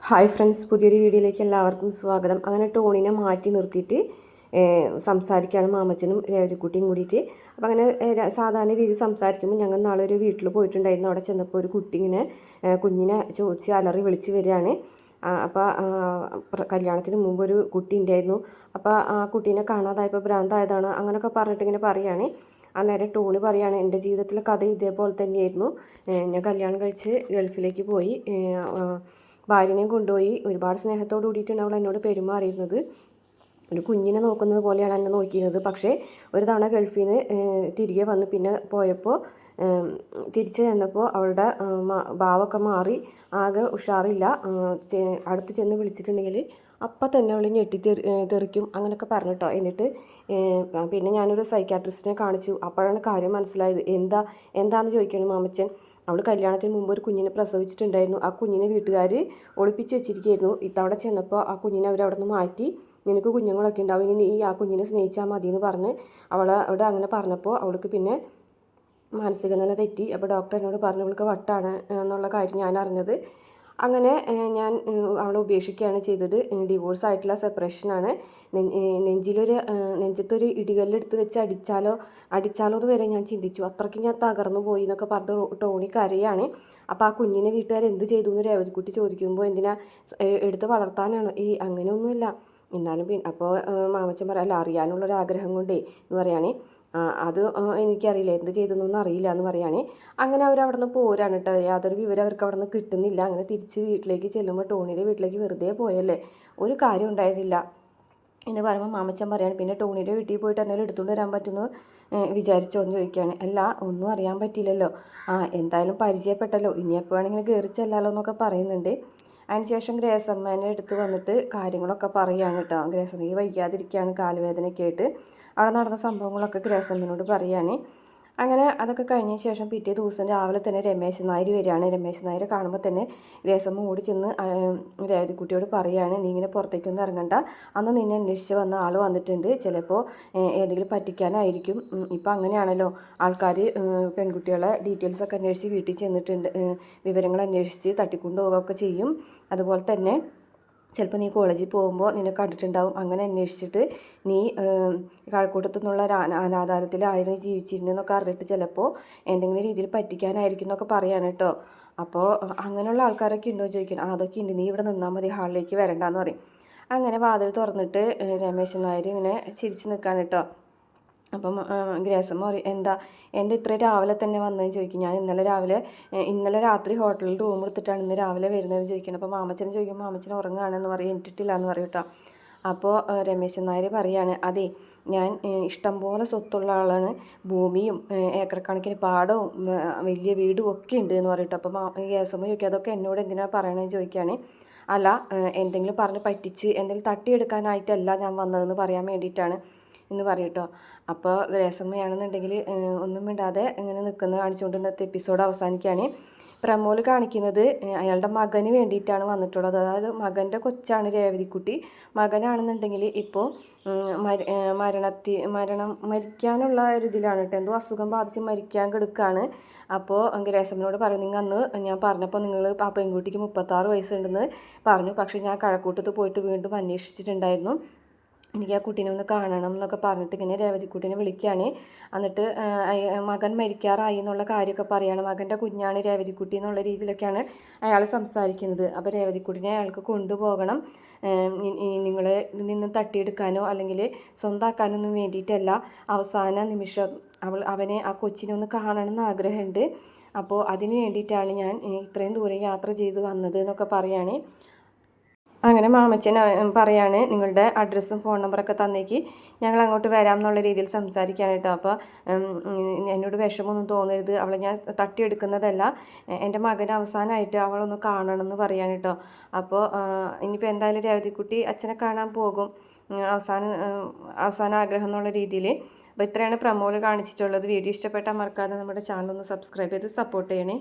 Hi friends, പുതിയൊരു വീഡിയോയിലേക്ക് എല്ലാവർക്കും സ്വാഗതം. അങ്ങനെ ടോണിനെ മാറ്റി നിർത്തിയിട്ട് സംസാരിക്കുകയാണ് മാമച്ചനും രേവതിക്കുട്ടിയും കൂടിയിട്ട്. അപ്പോൾ അങ്ങനെ സാധാരണ രീതിയിൽ സംസാരിക്കുമ്പോൾ ഞങ്ങൾ നാളെ ഒരു വീട്ടിൽ പോയിട്ടുണ്ടായിരുന്നു. അവിടെ ചെന്നപ്പോൾ ഒരു കുട്ടി ഇങ്ങനെ കുഞ്ഞിനെ ചോദിച്ച് അലറി വിളിച്ച് വരികയാണ്. അപ്പോൾ കല്യാണത്തിന് മുമ്പ് ഒരു കുട്ടി ഉണ്ടായിരുന്നു. അപ്പോൾ ആ കുട്ടീനെ കാണാതായപ്പോൾ ഭ്രാന്തായതാണ് അങ്ങനെയൊക്കെ പറഞ്ഞിട്ട് ഇങ്ങനെ പറയുകയാണ്. അന്നേരം ടോണി പറയുകയാണ്, എൻ്റെ ജീവിതത്തിലെ കഥ ഇതേപോലെ തന്നെയായിരുന്നു. ഞാൻ കല്യാണം കഴിച്ച് ഗൾഫിലേക്ക് പോയി, ഭാര്യനെയും കൊണ്ടുപോയി. ഒരുപാട് സ്നേഹത്തോട് കൂടിയിട്ടാണ് അവൾ എന്നോട് പെരുമാറിയിരുന്നത്. ഒരു കുഞ്ഞിനെ നോക്കുന്നത് പോലെയാണ് എന്നെ നോക്കിയിരുന്നത്. പക്ഷേ ഒരു തവണ ഗൾഫിൽ നിന്ന് തിരികെ വന്ന് പിന്നെ പോയപ്പോൾ തിരിച്ചു ചെന്നപ്പോൾ അവളുടെ ഭാവമൊക്കെ മാറി, ആകെ ഉഷാറില്ല. അടുത്ത് ചെന്ന് വിളിച്ചിട്ടുണ്ടെങ്കിൽ അപ്പം തന്നെ അവൾ തെറിക്കും അങ്ങനെയൊക്കെ പറഞ്ഞിട്ടോ. എന്നിട്ട് പിന്നെ ഞാനൊരു സൈക്കാട്രിസ്റ്റിനെ കാണിച്ചു. അപ്പോഴാണ് കാര്യം മനസ്സിലായത്. എന്താണെന്ന് ചോദിക്കണം മാമച്ചൻ. അവൾ കല്യാണത്തിന് മുമ്പ് ഒരു കുഞ്ഞിനെ പ്രസവിച്ചിട്ടുണ്ടായിരുന്നു. ആ കുഞ്ഞിനെ വീട്ടുകാർ ഒളിപ്പിച്ച് വെച്ചിരിക്കുകയായിരുന്നു. ഇത്തവണ ചെന്നപ്പോൾ ആ കുഞ്ഞിനെ അവരവിടെ നിന്ന് മാറ്റി, നിനക്ക് കുഞ്ഞുങ്ങളൊക്കെ ഉണ്ടാവും, ഇനി നീ ആ കുഞ്ഞിനെ സ്നേഹിച്ചാൽ മതി എന്ന് പറഞ്ഞ് അവിടെ അങ്ങനെ പറഞ്ഞപ്പോൾ അവൾക്ക് പിന്നെ മാനസിക നില തെറ്റി. അപ്പോൾ ഡോക്ടർ എന്നോട് പറഞ്ഞു അവൾക്ക് വട്ടാണ് എന്നുള്ള കാര്യം ഞാൻ അറിഞ്ഞത്. അങ്ങനെ ഞാൻ അവളെ ഉപേക്ഷിക്കുകയാണ് ചെയ്തത്. ഡിവോഴ്സ് ആയിട്ടുള്ള സെപ്പറേഷനാണ്. നെഞ്ചത്തൊരു ഇടികല്ലെടുത്ത് വെച്ച് അടിച്ചാലോ എന്ന് വരെ ഞാൻ ചിന്തിച്ചു. അത്രയ്ക്ക് ഞാൻ തകർന്നു പോയി എന്നൊക്കെ പറഞ്ഞ് ടോണി കരയാണ്. അപ്പോൾ ആ കുഞ്ഞിനെ വീട്ടുകാർ എന്ത് ചെയ്തു എന്ന് രേവതിക്കുട്ടി ചോദിക്കുമ്പോൾ, എന്തിനാ എടുത്ത് വളർത്താനാണ്? അങ്ങനെയൊന്നുമില്ല. എന്നാലും അപ്പോൾ മാമച്ചൻ പറയാം, അല്ല അറിയാനുള്ളൊരാഗ്രഹം കൊണ്ടേ എന്ന് പറയുകയാണെ. അത് എനിക്കറിയില്ല, എന്ത് ചെയ്തെന്നൊന്നും അറിയില്ല എന്ന് പറയുകയാണെ. അങ്ങനെ അവിടെ നിന്ന് പോരാണ് കേട്ടോ. യാതൊരു വിവരം അവർക്ക് അവിടെ നിന്ന് കിട്ടുന്നില്ല. അങ്ങനെ തിരിച്ച് വീട്ടിലേക്ക് ചെല്ലുമ്പോൾ ടോണിയുടെ വീട്ടിലേക്ക് വെറുതെ പോയല്ലേ, ഒരു കാര്യം ഉണ്ടായിരുന്നില്ല എന്ന് പറയുമ്പോൾ മാമച്ചൻ പറയാണ്, പിന്നെ ടോണിയുടെ വീട്ടിൽ പോയിട്ട് എന്തെങ്കിലും എടുത്തുകൊണ്ട് വരാൻ പറ്റുമെന്ന് വിചാരിച്ചോ എന്ന് ചോദിക്കുകയാണ്. അല്ല, ഒന്നും അറിയാൻ പറ്റിയില്ലല്ലോ. എന്തായാലും പരിചയപ്പെട്ടല്ലോ, ഇനി എപ്പോഴാണെങ്കിലും കയറി ചെല്ലാലോ എന്നൊക്കെ പറയുന്നുണ്ട്. അതിനുശേഷം ഗ്രേസമ്മേനെ എടുത്ത് വന്നിട്ട് കാര്യങ്ങളൊക്കെ പറയുകയാണ് കേട്ടോ. ഗ്രേസമ്മയ്ക്ക് വയ്യാതിരിക്കുകയാണ്, കാലുവേദനയൊക്കെ ആയിട്ട്. അവിടെ നടന്ന സംഭവങ്ങളൊക്കെ ഗ്രേസമ്മനോട് പറയുകയാണ്. അങ്ങനെ അതൊക്കെ കഴിഞ്ഞ ശേഷം പിറ്റേ ദിവസം രാവിലെ തന്നെ രമേശ് നായർ വരികയാണ്. രമേശ് നായരെ കാണുമ്പോൾ തന്നെ ഗ്രേസമ്മ ഓടി ചെന്ന് രേവതിക്കുട്ടിയോട് പറയുകയാണ്, നീ ഇങ്ങനെ പുറത്തേക്കൊന്നും ഇറങ്ങണ്ട, അന്ന് നിന്നെ അന്വേഷിച്ച് വന്ന ആൾ വന്നിട്ടുണ്ട്, ചിലപ്പോൾ ഏതെങ്കിലും പറ്റിക്കാനായിരിക്കും. ഇപ്പം അങ്ങനെയാണല്ലോ, ആൾക്കാർ പെൺകുട്ടികളെ ഡീറ്റെയിൽസൊക്കെ അന്വേഷിച്ച് വീട്ടിൽ ചെന്നിട്ടുണ്ട്, വിവരങ്ങൾ അന്വേഷിച്ച് തട്ടിക്കൊണ്ടു പോവുകയൊക്കെ ചെയ്യും. അതുപോലെ തന്നെ ചിലപ്പോൾ നീ കോളേജിൽ പോകുമ്പോൾ നിന്നെ കണ്ടിട്ടുണ്ടാവും. അങ്ങനെ അന്വേഷിച്ചിട്ട് നീ കഴക്കൂട്ടത്തു നിന്നുള്ള അനാഥാലയത്തിലായിരുന്നു ജീവിച്ചിരുന്നതെന്നൊക്കെ അറിഞ്ഞിട്ട് ചിലപ്പോൾ എന്തെങ്കിലും രീതിയിൽ പറ്റിക്കാനായിരിക്കും എന്നൊക്കെ പറയാണ് കേട്ടോ. അപ്പോൾ അങ്ങനെയുള്ള ആൾക്കാരൊക്കെ ഉണ്ടോ ചോദിക്കണം. അതൊക്കെ ഉണ്ട്, നീ ഇവിടെ നിന്നാൽ മതി, ഹാളിലേക്ക് വരണ്ടെന്ന് പറയും. അങ്ങനെ വാതിൽ തുറന്നിട്ട് രമേശൻ നായർ ഇങ്ങനെ ചിരിച്ച് നിൽക്കുകയാണ് കേട്ടോ. അപ്പം ഗ്രേസമ്മ പറയും, എന്താ ഇത്ര രാവിലെ തന്നെ വന്നതെന്ന് ചോദിക്കും. ഞാൻ ഇന്നലെ രാത്രി ഹോട്ടലിൽ റൂം എടുത്തിട്ടാണ് ഇന്ന് രാവിലെ വരുന്നതെന്ന് ചോദിക്കണം. അപ്പോൾ മാമച്ചനെ ചോദിക്കും, മാമച്ചൻ ഉറങ്ങുകയാണെന്ന് പറയും, എനിട്ടിട്ടില്ല എന്ന് പറയും കേട്ടോ. അപ്പോൾ രമേശൻ നായർ പറയാണ്, അതെ, ഞാൻ ഇഷ്ടം പോലെ സ്വത്തുള്ള ആളാണ്, ഭൂമിയും ഏക്കർ കണക്കിന് പാടവും വലിയ വീടും ഒക്കെ ഉണ്ട് എന്ന് പറയട്ടോ. അപ്പോൾ ഗ്രേസമ്മ ചോദിക്കും, അതൊക്കെ എന്നോട് എന്തിനാണ് പറയണമെന്ന് ചോദിക്കുകയാണ്. അല്ല, എന്തെങ്കിലും പറഞ്ഞ് പറ്റിച്ച് എന്തെങ്കിലും തട്ടിയെടുക്കാനായിട്ടല്ല ഞാൻ വന്നതെന്ന് പറയാൻ വേണ്ടിയിട്ടാണ് എന്ന് പറയട്ടോ. അപ്പോൾ ഗ്രേസമ്മയാണെന്നുണ്ടെങ്കിൽ ഒന്നും മിണ്ടാതെ ഇങ്ങനെ നിൽക്കുന്നത് കാണിച്ചുകൊണ്ട് ഇന്നത്തെ എപ്പിസോഡ് അവസാനിക്കുകയാണ്. പ്രമോൽ കാണിക്കുന്നത് അയാളുടെ മകന് വേണ്ടിയിട്ടാണ് വന്നിട്ടുള്ളത്. അതായത് മകൻ്റെ കൊച്ചാണ് രേവതിക്കുട്ടി. മകനാണെന്നുണ്ടെങ്കിൽ ഇപ്പോൾ മരിക്കാനുള്ള ഒരു ഇതിലാണ് കേട്ടോ. എന്തോ അസുഖം ബാധിച്ച് മരിക്കാൻ കിടക്കുകയാണ്. അപ്പോൾ ഗ്രേസമ്മനോട് പറയും, നിങ്ങൾ അന്ന് ഞാൻ പറഞ്ഞപ്പോൾ നിങ്ങൾ ആ പെൺകുട്ടിക്ക് 36 വയസ്സുണ്ടെന്ന് പറഞ്ഞു, പക്ഷേ ഞാൻ കഴക്കൂട്ടത്ത് പോയിട്ട് വീണ്ടും അന്വേഷിച്ചിട്ടുണ്ടായിരുന്നു, എനിക്ക് ആ കുട്ടീനെ ഒന്ന് കാണണം എന്നൊക്കെ പറഞ്ഞിട്ട് ഇങ്ങനെ രേവതിക്കുട്ടീനെ വിളിക്കുകയാണ്. എന്നിട്ട് മകൻ മരിക്കാറായി എന്നുള്ള കാര്യമൊക്കെ പറയുകയാണ്. മകൻ്റെ കുഞ്ഞാണ് രേവതിക്കുട്ടി എന്നുള്ള രീതിയിലൊക്കെയാണ് അയാൾ സംസാരിക്കുന്നത്. അപ്പോൾ രേവതിക്കുട്ടീനെ അയാൾക്ക് കൊണ്ടുപോകണം, നിങ്ങളെ നിന്ന് തട്ടിയെടുക്കാനോ അല്ലെങ്കിൽ സ്വന്തമാക്കാനൊന്നും വേണ്ടിയിട്ടല്ല, അവസാന നിമിഷം അവനെ ആ കൊച്ചിനെ ഒന്ന് കാണണമെന്ന് ആഗ്രഹമുണ്ട്, അപ്പോൾ അതിന് വേണ്ടിയിട്ടാണ് ഞാൻ ഇത്രയും ദൂരം യാത്ര ചെയ്ത് വന്നത് എന്നൊക്കെ പറയുകയാണ്. അങ്ങനെ മാമച്ചൻ പറയാണ്, നിങ്ങളുടെ അഡ്രസ്സും ഫോൺ നമ്പറൊക്കെ തന്നേക്ക്, ഞങ്ങൾ അങ്ങോട്ട് വരാം എന്നുള്ള രീതിയിൽ സംസാരിക്കുകയാണ് കേട്ടോ. അപ്പോൾ എന്നോട് വിഷമമൊന്നും തോന്നരുത്, അവളെ ഞാൻ തട്ടിയെടുക്കുന്നതല്ല, എൻ്റെ മകൻ അവസാനമായിട്ട് അവളൊന്ന് കാണണമെന്ന് പറയാണ് കേട്ടോ. അപ്പോൾ ഇനിയിപ്പോൾ എന്തായാലും രേവതിക്കുട്ടി അച്ഛനെ കാണാൻ പോകും, അവസാന ആഗ്രഹം എന്നുള്ള രീതിയിൽ. അപ്പോൾ ഇത്രയാണ് പ്രമോല് കാണിച്ചിട്ടുള്ളത്. വീഡിയോ ഇഷ്ടപ്പെട്ടാൽ മറക്കാതെ നമ്മുടെ ചാനൽ ഒന്ന് സബ്സ്ക്രൈബ് ചെയ്ത് സപ്പോർട്ട് ചെയ്യണേ.